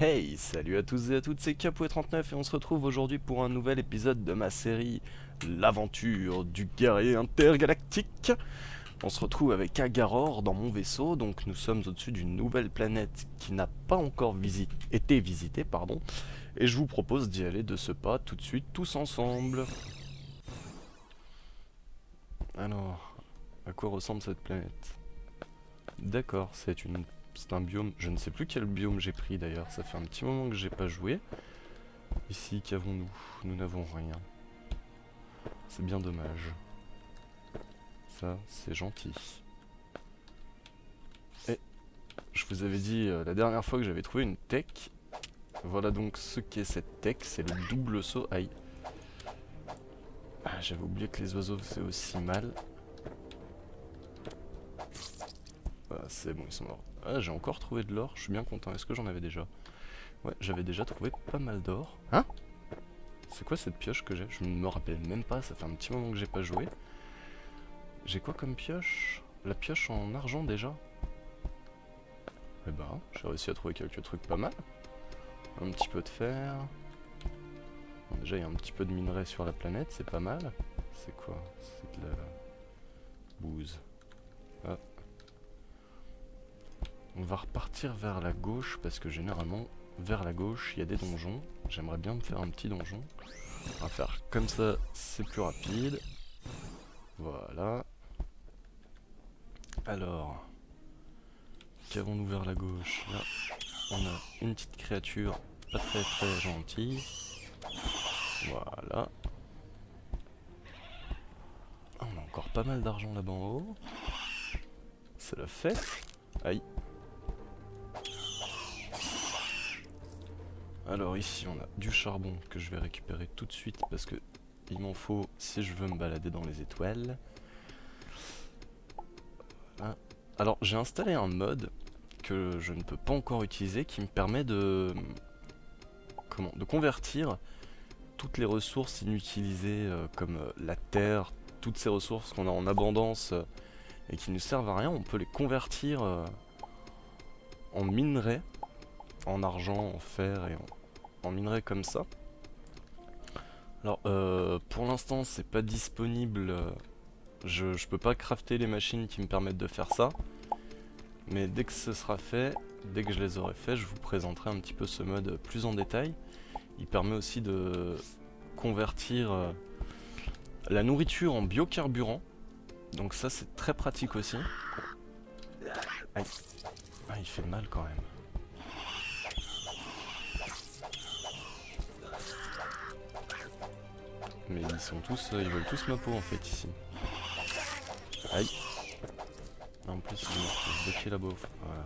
Hey, salut à tous et à toutes, c'est Capouet39 et on se retrouve aujourd'hui pour un nouvel épisode de ma série L'aventure du guerrier intergalactique. On se retrouve avec Agaror dans mon vaisseau, donc nous sommes au-dessus d'une nouvelle planète qui n'a pas encore été visitée, pardon, et je vous propose d'y aller de ce pas tout de suite tous ensemble. Alors, à quoi ressemble cette planète? D'accord, c'est un biome, je ne sais plus quel biome j'ai pris d'ailleurs, ça fait un petit moment que j'ai pas joué. Ici, qu'avons-nous? Nous n'avons rien. C'est bien dommage. Ça, c'est gentil. Et je vous avais dit la dernière fois que j'avais trouvé une tech. Voilà donc ce qu'est cette tech, c'est le double saut. Aïe. Ah, j'avais oublié que les oiseaux faisaient aussi mal. Ah, c'est bon, ils sont morts. Ah, j'ai encore trouvé de l'or, je suis bien content. Est-ce que j'en avais déjà? Ouais, j'avais déjà trouvé pas mal d'or. Hein? C'est quoi cette pioche que j'ai? Je ne me rappelle même pas, ça fait un petit moment que j'ai pas joué. J'ai quoi comme pioche? La pioche en argent déjà? Eh ben, j'ai réussi à trouver quelques trucs pas mal. Un petit peu de fer. Bon, déjà, il y a un petit peu de minerai sur la planète, c'est pas mal. C'est quoi? C'est de la bouse. Ah. On va repartir vers la gauche parce que généralement, vers la gauche, il y a des donjons. J'aimerais bien me faire un petit donjon. On va faire comme ça, c'est plus rapide. Voilà. Alors, qu'avons-nous vers la gauche? Là, on a une petite créature pas très très gentille. Voilà. Ah, on a encore pas mal d'argent là-bas en haut. C'est la fête. Aïe. Alors ici on a du charbon que je vais récupérer tout de suite parce que il m'en faut si je veux me balader dans les étoiles. Voilà. Alors j'ai installé un mode que je ne peux pas encore utiliser qui me permet de convertir toutes les ressources inutilisées comme la terre, toutes ces ressources qu'on a en abondance et qui ne servent à rien, on peut les convertir en minerais, en argent, en fer et en minerais comme ça. Alors pour l'instant c'est pas disponible, je peux pas crafter les machines qui me permettent de faire ça. Mais dès que ce sera fait, dès que je les aurai fait, je vous présenterai un petit peu ce mode plus en détail. Il permet aussi de convertir la nourriture en biocarburant. Donc ça c'est très pratique aussi. Aïe. Ah, il fait mal quand même. Mais ils sont tous, ils veulent tous ma peau en fait ici. Aïe. En plus ils m'ont bloqué la bouffe. Voilà.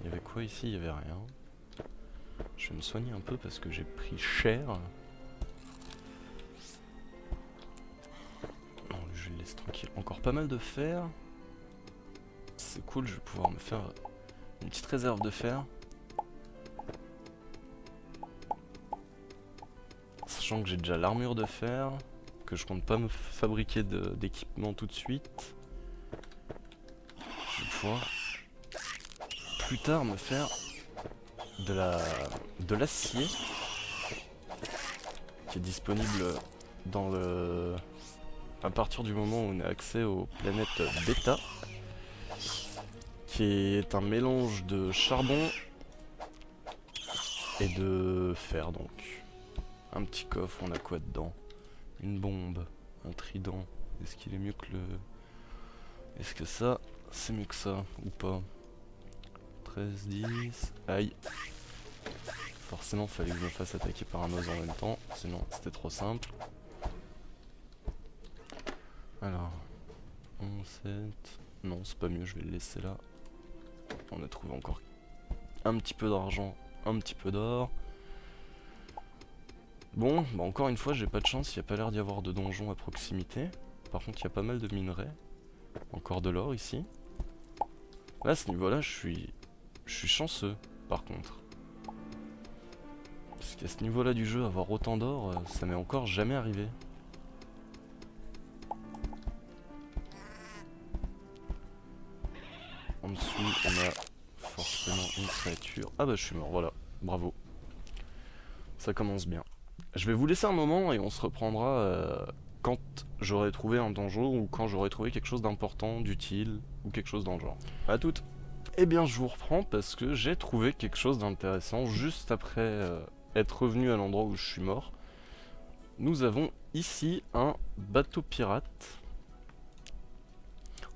Il y avait quoi ici? Il y avait rien. Je vais me soigner un peu parce que j'ai pris cher. Non, je le laisse tranquille. Encore pas mal de fer. C'est cool, je vais pouvoir me faire une petite réserve de fer. Sachant que j'ai déjà l'armure de fer, que je compte pas me fabriquer d'équipement tout de suite. Je vais pouvoir plus tard me faire de l'acier qui est disponible dans le à partir du moment où on a accès aux planètes bêta, qui est un mélange de charbon et de fer. Donc un petit coffre, on a quoi dedans? Une bombe, un trident. Est-ce qu'il est mieux que le... Est-ce que ça, c'est mieux que ça ou pas? 13, 10... Aïe. Forcément, fallait que je me fasse attaquer par un oiseau en même temps, sinon c'était trop simple. Alors... 11, 7... Non, c'est pas mieux, je vais le laisser là. On a trouvé encore un petit peu d'argent, un petit peu d'or. Bon, bah encore une fois, j'ai pas de chance, il n'y a pas l'air d'y avoir de donjon à proximité. Par contre, il y a pas mal de minerais. Encore de l'or ici. Là, à ce niveau-là, je suis chanceux, par contre. Parce qu'à ce niveau-là du jeu, avoir autant d'or, ça m'est encore jamais arrivé. En dessous, on a forcément une créature. Ah bah, je suis mort, voilà. Bravo. Ça commence bien. Je vais vous laisser un moment et on se reprendra quand j'aurai trouvé un donjon ou quand j'aurai trouvé quelque chose d'important, d'utile ou quelque chose dans le genre. À toutes. Eh bien je vous reprends parce que j'ai trouvé quelque chose d'intéressant juste après être revenu à l'endroit où je suis mort. Nous avons ici un bateau pirate.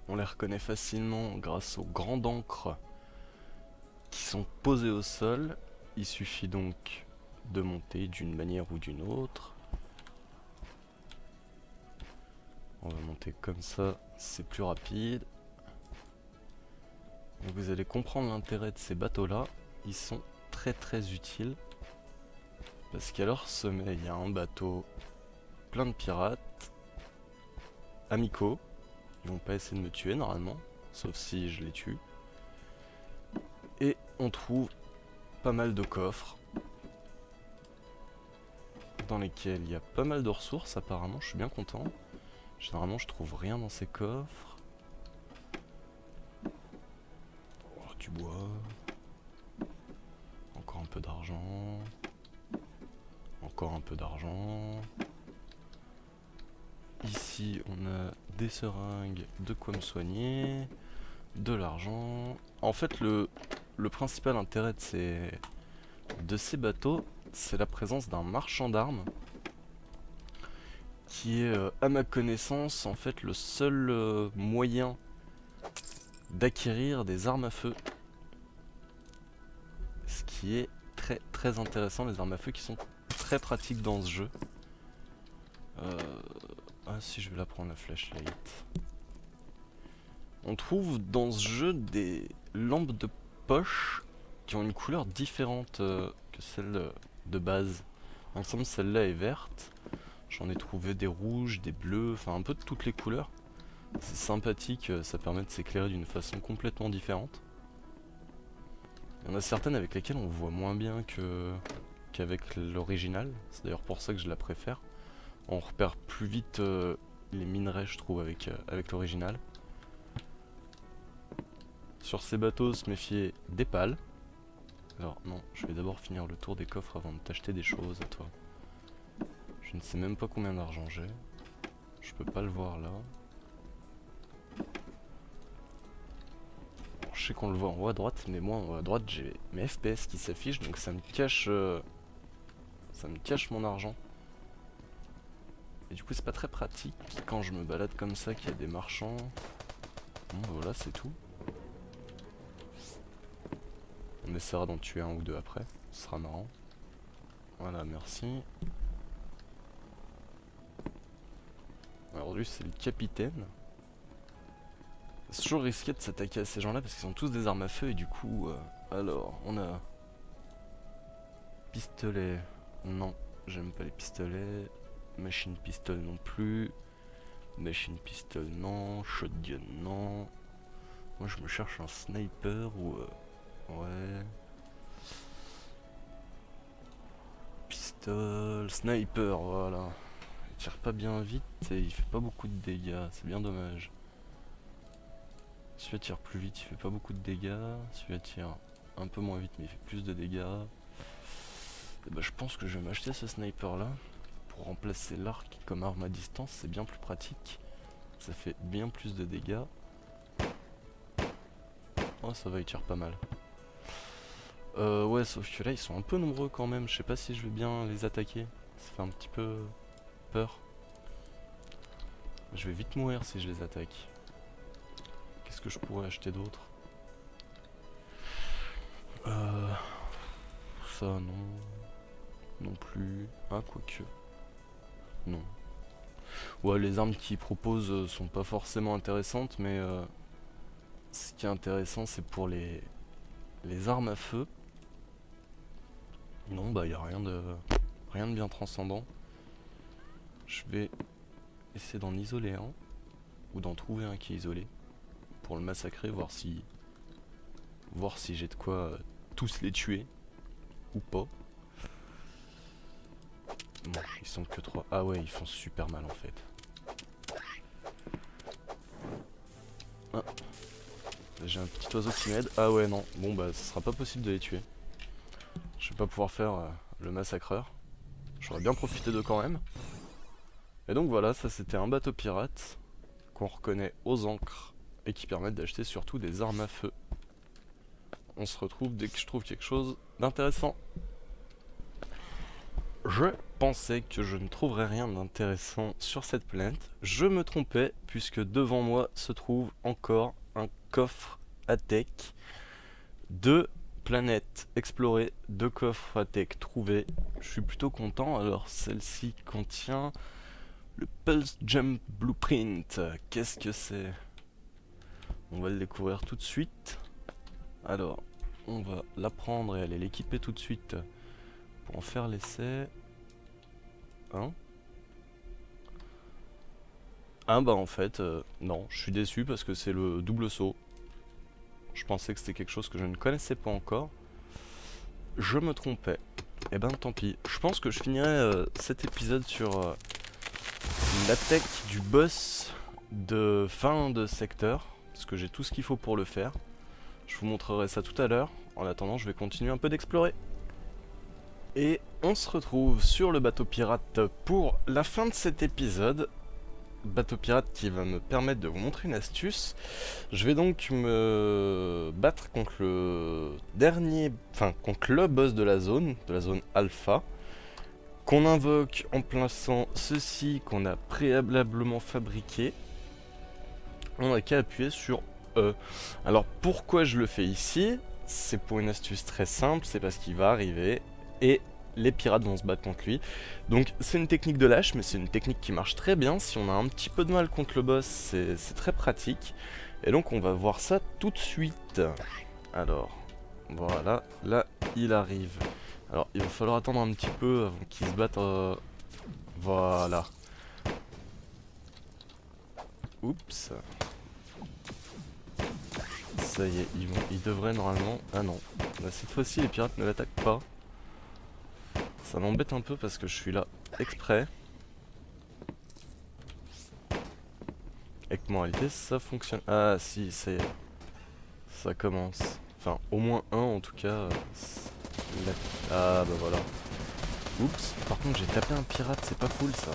On les reconnaît facilement grâce aux grandes ancres qui sont posées au sol. Il suffit donc de monter d'une manière ou d'une autre. On va monter comme ça, c'est plus rapide. Et vous allez comprendre l'intérêt de ces bateaux-là. Ils sont très utiile parce qu'à leur sommet il y a un bateau plein de pirates amicaux. Ils vont pas essayer de me tuer normalement, sauf si je les tue. Et on trouve pas mal de coffres dans lesquels il y a pas mal de ressources apparemment. Je suis bien content. Généralement je trouve rien dans ces coffres. Oh, du bois. Encore un peu d'argent. Encore un peu d'argent. Ici on a des seringues, de quoi me soigner, de l'argent. En fait le principal intérêt de ces bateaux, c'est la présence d'un marchand d'armes qui est à ma connaissance en fait le seul moyen d'acquérir des armes à feu. Ce qui est très intéressant, les armes à feu qui sont très pratiques dans ce jeu. Ah si, je vais la prendre la flashlight. On trouve dans ce jeu des lampes de poche qui ont une couleur différente que celle de base. En ensemble, celle-là est verte. J'en ai trouvé des rouges, des bleus, enfin un peu de toutes les couleurs. C'est sympathique, ça permet de s'éclairer d'une façon complètement différente. Il y en a certaines avec lesquelles on voit moins bien qu'avec l'original. C'est d'ailleurs pour ça que je la préfère. On repère plus vite les minerais, je trouve, avec l'original. Sur ces bateaux, se méfier des pales. Alors non, je vais d'abord finir le tour des coffres avant de t'acheter des choses à toi. Je ne sais même pas combien d'argent j'ai. Je peux pas le voir là. Bon, je sais qu'on le voit en haut à droite, mais moi en haut à droite j'ai mes FPS qui s'affichent, donc ça me cache mon argent. Et du coup c'est pas très pratique quand je me balade comme ça qu'il y a des marchands. Bon bah voilà, c'est tout. On essaiera d'en tuer un ou deux après, ce sera marrant. Voilà, merci. Alors lui c'est le capitaine. C'est toujours risqué de s'attaquer à ces gens là parce qu'ils ont tous des armes à feu et du coup... alors, on a... Pistolet. Non, j'aime pas les pistolets. Machine pistol non plus. Machine pistol non. Shotgun non. Moi je me cherche un sniper ou... ouais... Pistol... Sniper, voilà. Il tire pas bien vite et il fait pas beaucoup de dégâts, c'est bien dommage. Celui-là tire plus vite, il fait pas beaucoup de dégâts. Celui-là tire un peu moins vite, mais il fait plus de dégâts. Et bah, je pense que je vais m'acheter ce sniper là pour remplacer l'arc comme arme à distance. C'est bien plus pratique. Ça fait bien plus de dégâts. Oh, ça va, il tire pas mal. Ouais, sauf que là, ils sont un peu nombreux quand même. Je sais pas si je vais bien les attaquer. Ça fait un petit peu peur. Je vais vite mourir si je les attaque. Qu'est-ce que je pourrais acheter d'autre? Ça, non. Non plus. Ah, quoique. Non. Ouais, les armes qu'ils proposent sont pas forcément intéressantes, mais ce qui est intéressant, c'est pour les armes à feu. Non, bah, y a rien de bien transcendant. Je vais essayer d'en isoler un, ou d'en trouver un qui est isolé, pour le massacrer, voir si j'ai de quoi tous les tuer, ou pas. Bon, ils sont que 3. Ah ouais, ils font super mal en fait. Ah. J'ai un petit oiseau qui m'aide. Ah ouais, non. Bon bah, ce sera pas possible de les tuer. Je vais pas pouvoir faire le massacreur. J'aurais bien profité d'eux quand même. Et donc voilà, ça c'était un bateau pirate qu'on reconnaît aux ancres et qui permettent d'acheter surtout des armes à feu. On se retrouve dès que je trouve quelque chose d'intéressant. Je pensais que je ne trouverais rien d'intéressant sur cette planète. Je me trompais puisque devant moi se trouve encore un coffre à tech. 2 planètes explorées, 2 coffres à tech trouvés. Je suis plutôt content. Alors celle-ci contient le Pulse Jump Blueprint. Qu'est-ce que c'est? On va le découvrir tout de suite. Alors, on va la prendre et aller l'équiper tout de suite pour en faire l'essai. Hein? Ah bah en fait, non, je suis déçu parce que c'est le double saut. Je pensais que c'était quelque chose que je ne connaissais pas encore. Je me trompais. Et ben tant pis. Je pense que je finirai cet épisode sur la tech du boss de fin de secteur. Parce que j'ai tout ce qu'il faut pour le faire. Je vous montrerai ça tout à l'heure. En attendant, je vais continuer un peu d'explorer. Et on se retrouve sur le bateau pirate pour la fin de cet épisode. Bateau pirate qui va me permettre de vous montrer une astuce. Je vais donc me battre contre contre le boss de la zone alpha, qu'on invoque en plaçant ceci qu'on a préalablement fabriqué. On n'a qu'à appuyer sur E. Alors pourquoi je le fais ici? C'est pour une astuce très simple, c'est parce qu'il va arriver et les pirates vont se battre contre lui. Donc c'est une technique de lâche, mais c'est une technique qui marche très bien. Si on a un petit peu de mal contre le boss, c'est très pratique. Et donc on va voir ça tout de suite. Alors, voilà, là il arrive. Alors il va falloir attendre un petit peu avant qu'il se batte. Voilà. Oups. Ça y est, ils devraient normalement... Ah non, là, cette fois-ci les pirates ne l'attaquent pas. Ça m'embête un peu parce que je suis là exprès. Et que en réalité ça fonctionne. Ah si, ça y est. Ça commence. Enfin, au moins un en tout cas. Ah bah voilà. Oups, par contre j'ai tapé un pirate, c'est pas cool ça.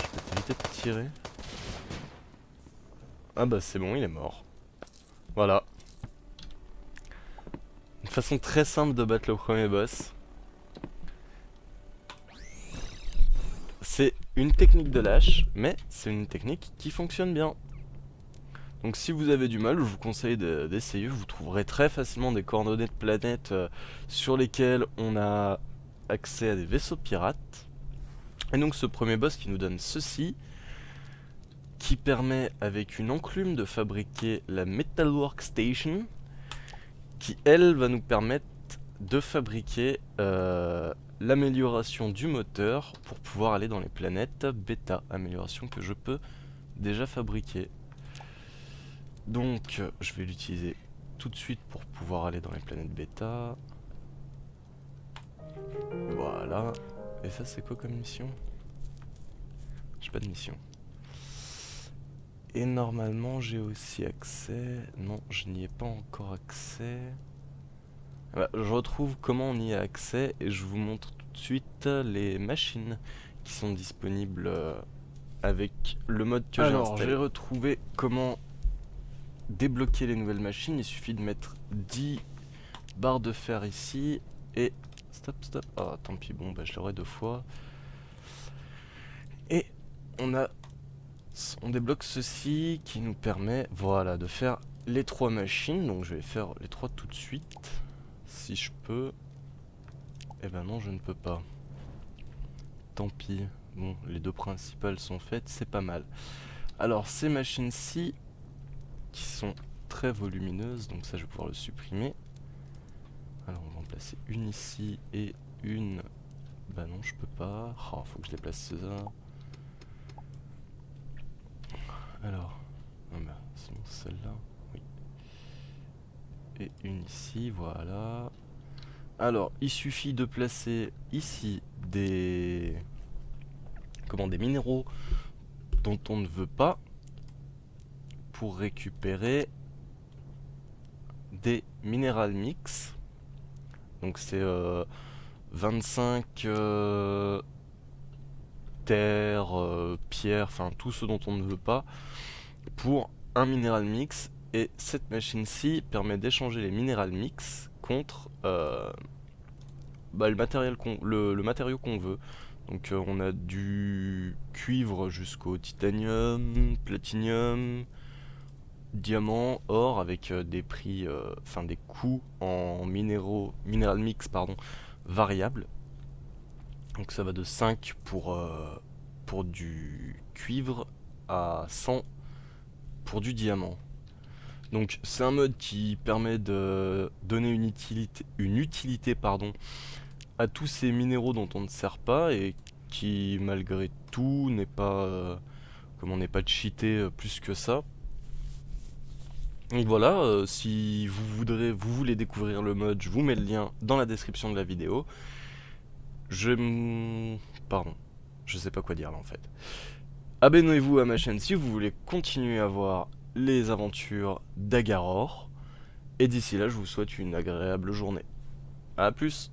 Je peux éviter de tirer. Ah bah c'est bon, il est mort. Voilà. Une façon très simple de battre le premier boss. C'est une technique de lâche, mais c'est une technique qui fonctionne bien. Donc si vous avez du mal, je vous conseille d'essayer. Vous trouverez très facilement des coordonnées de planètes sur lesquelles on a accès à des vaisseaux pirates. Et donc ce premier boss qui nous donne ceci, qui permet avec une enclume de fabriquer la Metal Workstation, qui elle va nous permettre de fabriquer l'amélioration du moteur pour pouvoir aller dans les planètes bêta, amélioration que je peux déjà fabriquer. Donc je vais l'utiliser tout de suite pour pouvoir aller dans les planètes bêta. Voilà. Et ça c'est quoi comme mission? J'ai pas de mission. Et normalement j'ai aussi accès... Non, je n'y ai pas encore accès. Bah, je retrouve comment on y a accès et je vous montre tout de suite les machines qui sont disponibles avec le mode que j'ai installé. Alors j'ai retrouvé comment débloquer les nouvelles machines. Il suffit de mettre 10 barres de fer ici et... Stop. Ah tant pis, bon bah je l'aurai 2 fois. Et on débloque ceci qui nous permet, voilà, de faire les 3 machines. Donc je vais faire les 3 tout de suite. Si je peux... Eh ben non, je ne peux pas. Tant pis. Bon, les 2 principales sont faites, c'est pas mal. Alors, ces machines-ci, qui sont très volumineuses, donc ça, je vais pouvoir le supprimer. Alors, on va en placer une ici et une... Bah non, je peux pas. Oh, faut que je déplace ça. Alors... Ah bah, sinon celle-là... Oui. Et une ici, voilà. Alors, il suffit de placer ici des minéraux dont on ne veut pas pour récupérer des mineral mix. Donc c'est 25 terre, pierre, enfin tout ce dont on ne veut pas, pour un mineral mix. Et cette machine-ci permet d'échanger les mineral mix contre le matériau qu'on veut. Donc on a du cuivre jusqu'au titanium, platinium, diamant, or, avec des prix, enfin des coûts en mineral mix pardon, variables. Donc ça va de 5 pour du cuivre à 100 pour du diamant. Donc c'est un mode qui permet de donner une utilité pardon, à tous ces minéraux dont on ne sert pas et qui malgré tout n'est pas, comme on n'est pas cheaté plus que ça. Donc voilà, si vous voulez découvrir le mode, je vous mets le lien dans la description de la vidéo. Pardon, je sais pas quoi dire là en fait. Abonnez-vous à ma chaîne si vous voulez continuer à voir les aventures d'Agaror. Et d'ici là, je vous souhaite une agréable journée. A plus!